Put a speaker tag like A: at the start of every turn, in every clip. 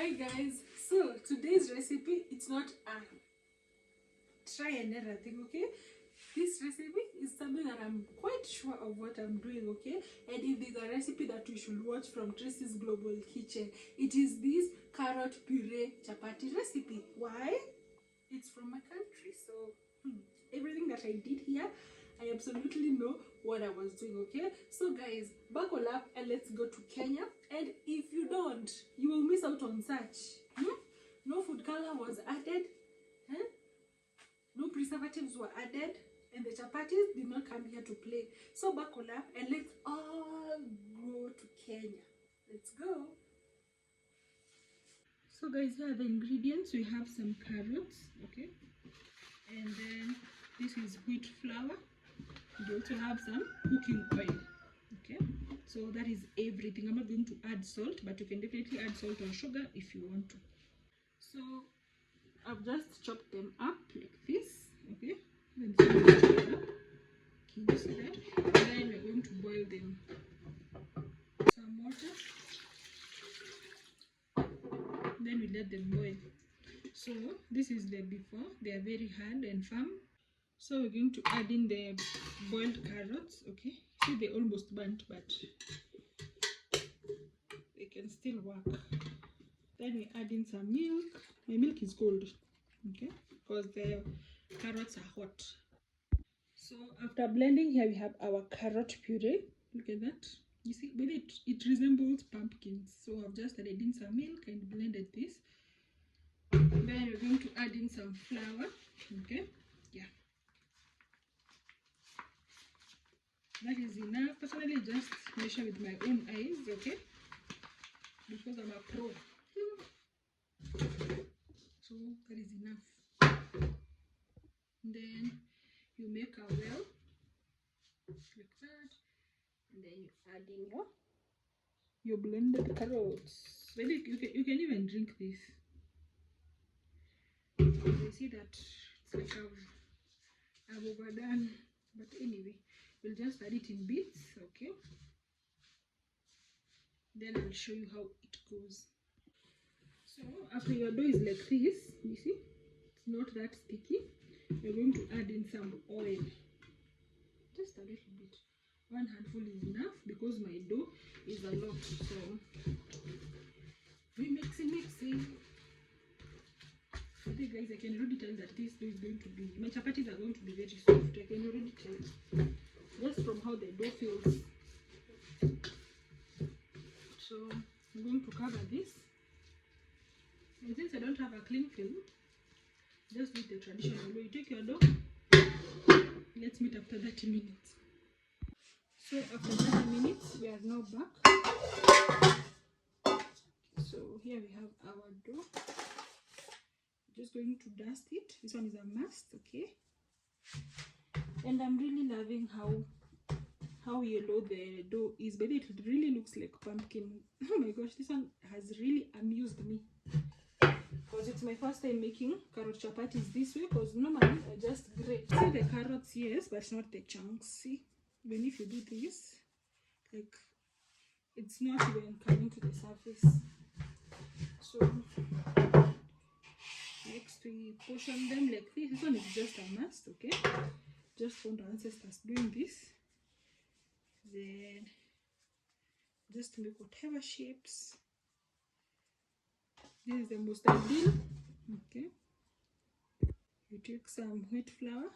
A: Hi guys, so today's recipe, it's not a try and error thing, okay? This recipe is something that I'm quite sure of what I'm doing, okay? And it is a recipe that you should watch from Tracy's Global Kitchen. It is this carrot puree chapati recipe. Why? It's from my country, so everything that I did here, I absolutely know what I was doing, okay? So guys, buckle up and let's go to Kenya. And if you don't, you will miss out on such. No food color was added, no preservatives were added, and the chapatis did not come here to play. So buckle up and let's all go to Kenya. Let's go. So guys, here are the ingredients. We have some carrots, okay? And then this is wheat flour. We also have some cooking oil, okay? So that is everything. I'm not going to add salt, but you can definitely add salt or sugar if you want to. So I've just chopped them up like this, okay? Then can you see that? And then we're going to boil them. Some water. Then we let them boil. So this is the before. They are very hard and firm. So we're going to add in the boiled carrots, okay? See, they almost burnt, but they can still work. Then we add in some milk. My milk is cold, okay? Because the carrots are hot. So after blending, here we have our carrot puree. Look at that. You see, with it resembles pumpkins. So I've just added in some milk and blended this. Then we're going to add in some flour, okay? Yeah. That is enough. Personally, just measure with my own eyes, okay? Because I'm a pro. So that is enough. Then you make a well like that, and then you add in your blended carrots. Maybe you can even drink this. I see that it's like I've overdone, but anyway, we'll just add it in bits, okay? Then I'll show you how it goes. So after your dough is like this, you see, it's not that sticky. You're going to add in some oil, just a little bit. One handful is enough because my dough is a lot. So we mixing. Okay guys, I can already tell that this dough is going to be, my chapatis are going to be very soft. I can already tell just from how the dough feels. So I'm going to cover this. And since I don't have a cling film, just do the traditional way. You take your dough. Let's meet after 30 minutes. So after 30 minutes, we are now back. So here we have our dough. Just going to dust it. This one is a must, okay? And I'm really loving how yellow the dough is, but it really looks like pumpkin. Oh my gosh, this one has really amused me. Because it's my first time making carrot chapatis this way, because normally I just grate. See the carrots, yes, but not the chunks. See, even if you do this, like, it's not even coming to the surface. So next we portion them like this. This one is just a must, okay? Just from the ancestors doing this. Then just make whatever shapes. This is the most ideal, okay? You take some wheat flour,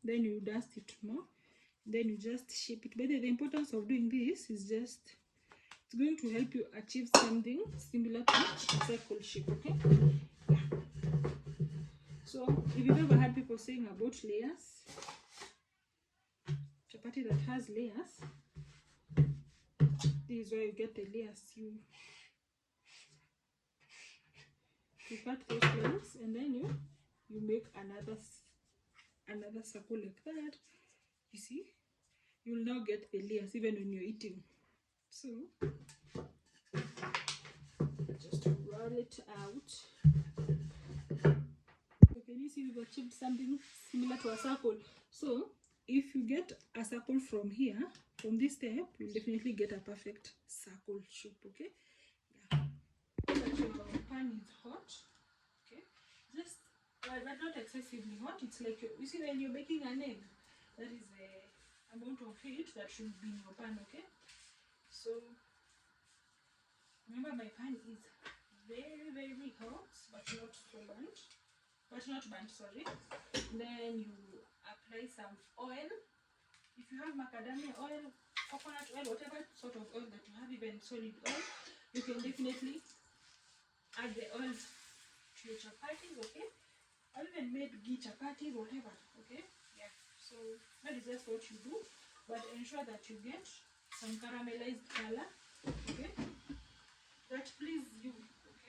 A: then you dust it more, then you just shape it. But the importance of doing this is just, it's going to help you achieve something similar to a circle shape, okay? Yeah. So if you've ever heard people saying about layers, chapati that has layers, this is where you get the layers. You cut those lines and then you make another circle like that. You see, you'll now get the layers even when you're eating. So just roll it out. So can you see we've achieved something similar to a circle? So if you get a circle from here, from this step, you'll definitely get a perfect circle shape, okay? Yeah. So that your pan but not excessively hot. It's like you see when you're making an egg, that is the amount of heat that should be in your pan. Okay, so remember my pan is very hot, but not so burnt, sorry. Then you apply some oil. If you have macadamia oil, coconut oil, whatever sort of oil that you have, even solid oil, you can definitely add the oil to your chapatis. Okay, I even made ghee chapatis, whatever. Okay, yeah, so that is just what you do, but ensure that you get some caramelized color. Okay, that pleases you.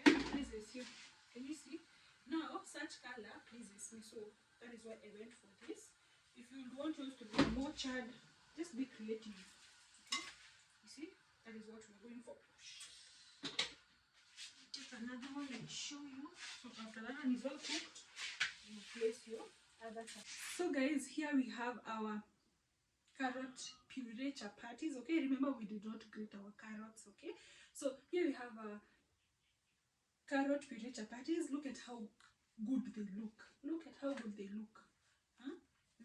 A: Okay, pleases you. Can you see? Now such color pleases me, so that is why I went for this. If you want yours to be more charred, just be creative. Okay, you see, that is what we're going for. Take another one and show you. So after that one is all cooked, you place your other chapati. So guys, here we have our carrot puree chapatis. Okay, remember we did not grate our carrots. Okay, so here we have a carrot puree chapatis. Look at how good they look. Look at how good they look.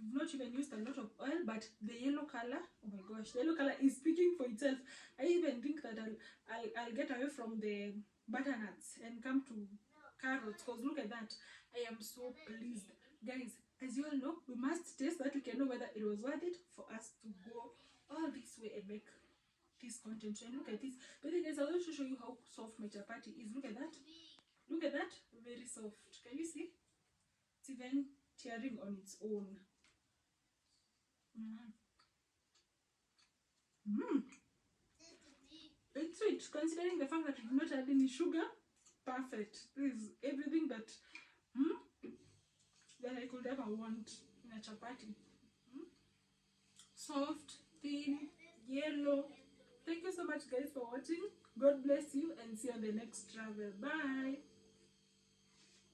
A: We've not even used a lot of oil, but the yellow color, oh my gosh, the yellow color is speaking for itself. I even think that I'll get away from the butternuts and come to carrots, because look at that. I am so pleased. Guys, as you all know, we must taste that we can know whether it was worth it for us to go all this way and make this content. And look at this. But then guys, I'll also show you how soft my chapati is. Look at that. Look at that. Very soft. Can you see? It's even tearing on its own. It's sweet, considering the fact that we did not add any sugar. Perfect. This is everything that that I could ever want in a chapati. Soft, thin, yellow. Thank you so much guys for watching. God bless you and see you on the next travel. Bye.